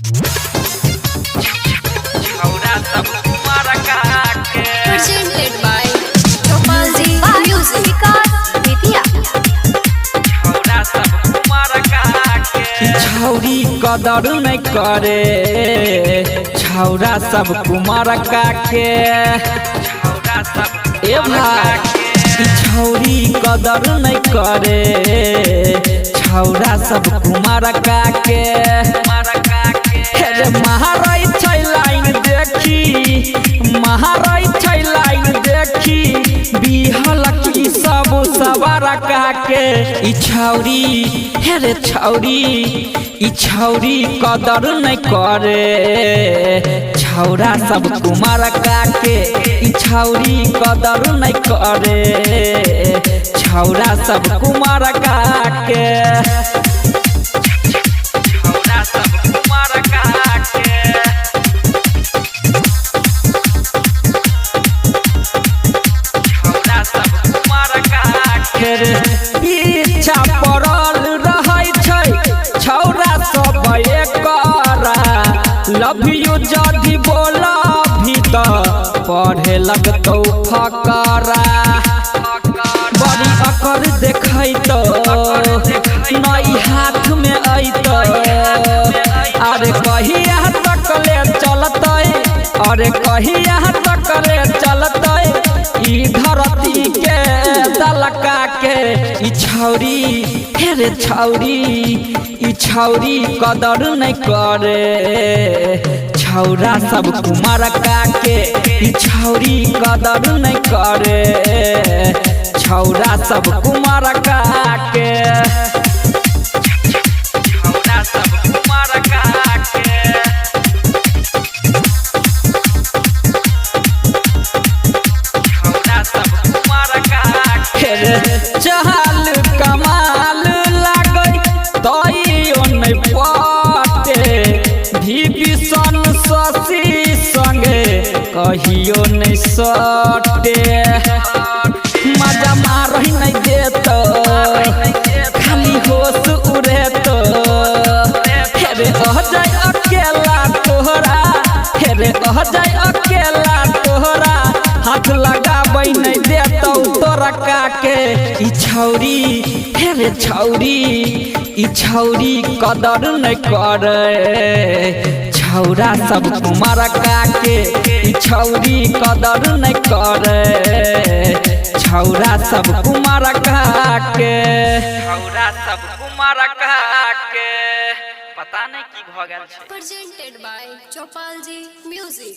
छौरा सब कुमार काके presented by Chopalji Music Vidya। छौरा सब कुमार काके छौरी कदर नहीं करे छौरा सब कुमार काके छौरा सब ए भाई छौरी कदर नहीं करे छौरा सब कुमार काके महाराई छै लाइन देखी महाराई छै लाइन देखी बिहल की सब सवार काके ई छौरी हे रे छौरी ई छौरी कदर नहीं करे छौरा सब कुमार काके ई छौरी कदर नहीं करे छौरा सब कुमार काके छौरा सब कुमार काके छौरा सब कुमार काके पीछा पड़ल रहै छै छौरा सब एकरा लव यू जदी बोला भी तो पढ़े लगतौ फकरा बड़ी अकर देखै तो नई हाथ में अइतो अरे कहिया तकले चलतै अरे कहिया तकले चलतै ई धरती के दलका के ई छौरी हे रे छौरी ई छौरी कदर नहीं करे छौरा सब कुमार काके ई छौरी कदर नहीं करे छौरा सब कुमार काके छौरा सब कुमार काके छौरा सब कुमार काके चहल कमाल लागै तइयो नहीं पटे विभीषण शशि संगे कहियो नहीं सटे मजा मारही नहीं देतो खाली होश उड़ेतो हेरे रह जाए अकेला तोहरा हेरे रह जाए अकेला तोहरा हाथ लगाबै नहीं देतो तोरा काके ई छौरी हेरे छौरी ई छौरी कदर नहीं करे छौरा सब कुमार काके ई छौरी कदर नहीं करे छौरा सब कुमार काके छौरा सब कुमार काके पता नहीं की भ गेल छै presented by Chopalji Music।